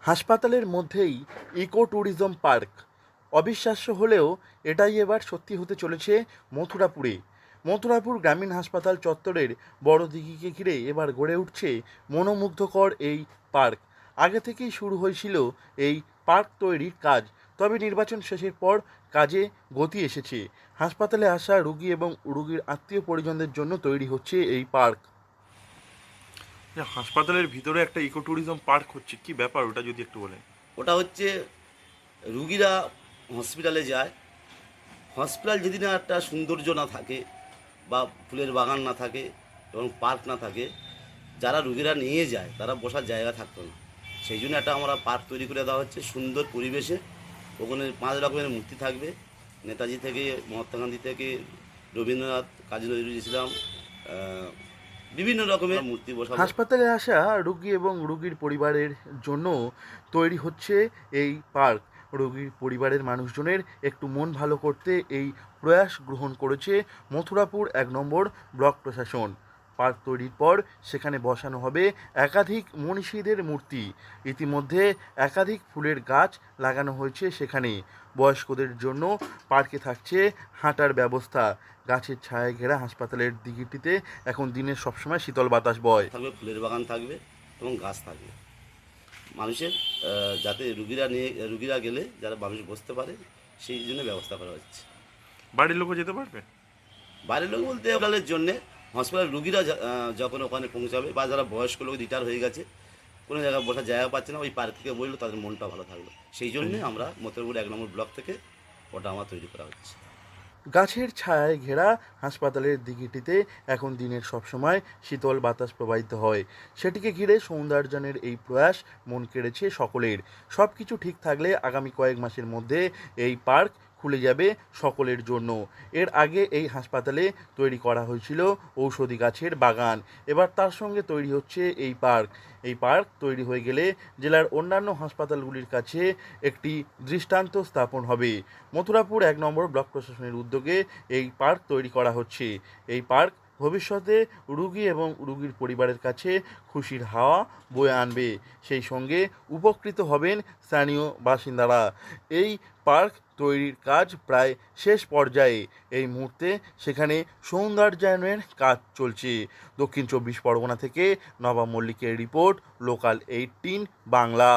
হাসপাতালের মধ্যেই eco tourism park. অবিশ্বাস্য হলেও এটাই এবার সত্যি হতে চলেছে মথুরাপুরে। মথুরাপুর গ্রামীণ হাসপাতাল চত্বরের বড় দিঘিকে ঘিরে এবার গড়ে উঠছে মনোমুগ্ধকর এই পার্ক। আগে থেকেই শুরু হয়েছিল এই পার্ক তৈরির কাজ, তবে নির্বাচন শেষের পর কাজে গতি এসেছে। হাসপাতালে আসা রোগী এবং রোগীর আত্মীয় পরিজনদের জন্য তৈরি হচ্ছে এই পার্ক। হাসপাতালের ভিতরে একটা ইকো ট্যুরিজম পার্ক হচ্ছে, কি ব্যাপার ওটা যদি একটু বলেন। ওটা হচ্ছে রুগীরা হসপিটালে যায়, হসপিটাল যদি না একটা সৌন্দর্য না থাকে বা ফুলের বাগান না থাকে এবং পার্ক না থাকে, যারা রুগীরা নিয়ে যায় তারা বসার জায়গা থাকতো না। সেই জন্য একটা আমরা পার্ক তৈরি করে দেওয়া হচ্ছে সুন্দর পরিবেশে। ওখানে 5 রকমের মূর্তি থাকবে, নেতাজি থেকে মহাত্মা গান্ধী থেকে রবীন্দ্রনাথ, কাজী নজরুল ইসলাম, বিভিন্ন রকমের মূর্তি বসাবো। হাসপাতালে আসা রোগী এবং রোগীর পরিবারের জন্য তৈরি হচ্ছে এই পার্ক। রোগীর পরিবারের মানুষজনের একটু মন ভালো করতে এই প্রয়াস গ্রহণ করেছে মথুরাপুর 1 নম্বর ব্লক প্রশাসন। পার্ক তৈরির পর সেখানে বসানো হবে একাধিক মনীষীদের মূর্তি। ইতিমধ্যে একাধিক ফুলের গাছ লাগানো হয়েছে সেখানে। বয়স্কদের জন্য পার্কে থাকছে হাঁটার ব্যবস্থা। গাছের ছায়ায় ঘেরা হাসপাতালের দিঘিটিতে এখন দিনের সবসময় শীতল বাতাস বয়। থাকবে, ফুলের বাগান থাকবে এবং গাছ থাকবে। মানুষের যাতে রুগীরা গেলে যারা মানুষ বসতে পারে সেই জন্য ব্যবস্থা করা হচ্ছে। বাড়ির লোকও যেতে পারবে। বাইরের লোক বলতে হসপিটালের জন্যে, হসপিটালের রুগীরা যখন ওখানে পৌঁছাবে বা যারা বয়স্ক লোক রিটায়ার হয়ে গেছে, কোনো জায়গায় বসার জায়গা পাচ্ছে না, ওই পার্ক থেকে বললো তাদের মনটা ভালো থাকলো। সেই জন্যে আমরা মথুরাপুর 1 নম্বর ব্লক থেকে ওটা আমার তৈরি করা হচ্ছে। গাছের ছায়ায় ঘেরা হাসপাতালের দিঘিটিতে এখন দিনের সবসময় শীতল বাতাস প্রবাহিত হয়। সেটিকে ঘিরে সৌন্দর্যায়নের এই প্রয়াস মন কেড়েছে সকলের। সব কিছু ঠিক থাকলে আগামী কয়েক মাসের মধ্যে এই পার্ক খুলে যাবে সকলের জন্য। এর আগে এই হাসপাতালে তৈরি করা হয়েছিল ঔষধি গাছের বাগান, এবার তার সঙ্গে তৈরি হচ্ছে এই পার্ক। এই পার্ক তৈরি হয়ে গেলে জেলার অন্যান্য হাসপাতালগুলির কাছে একটি দৃষ্টান্ত স্থাপন হবে। মথুরাপুর 1 নম্বর ব্লক প্রশাসনের উদ্যোগে এই পার্ক তৈরি করা হচ্ছে। এই পার্ক ভবিষ্যতে রুগী এবং রুগীর পরিবারের কাছে খুশির হাওয়া বয়ে আনবে। সেই সঙ্গে উপকৃত হবেন স্থানীয় বাসিন্দারা। এই পার্ক তৈরির কাজ প্রায় শেষ পর্যায়ে। এই মুহূর্তে সেখানে সৌন্দর্যায়নের কাজ চলছে। দক্ষিণ 24 পরগনা থেকে নবাব মল্লিকের রিপোর্ট, লোকাল 18 বাংলা।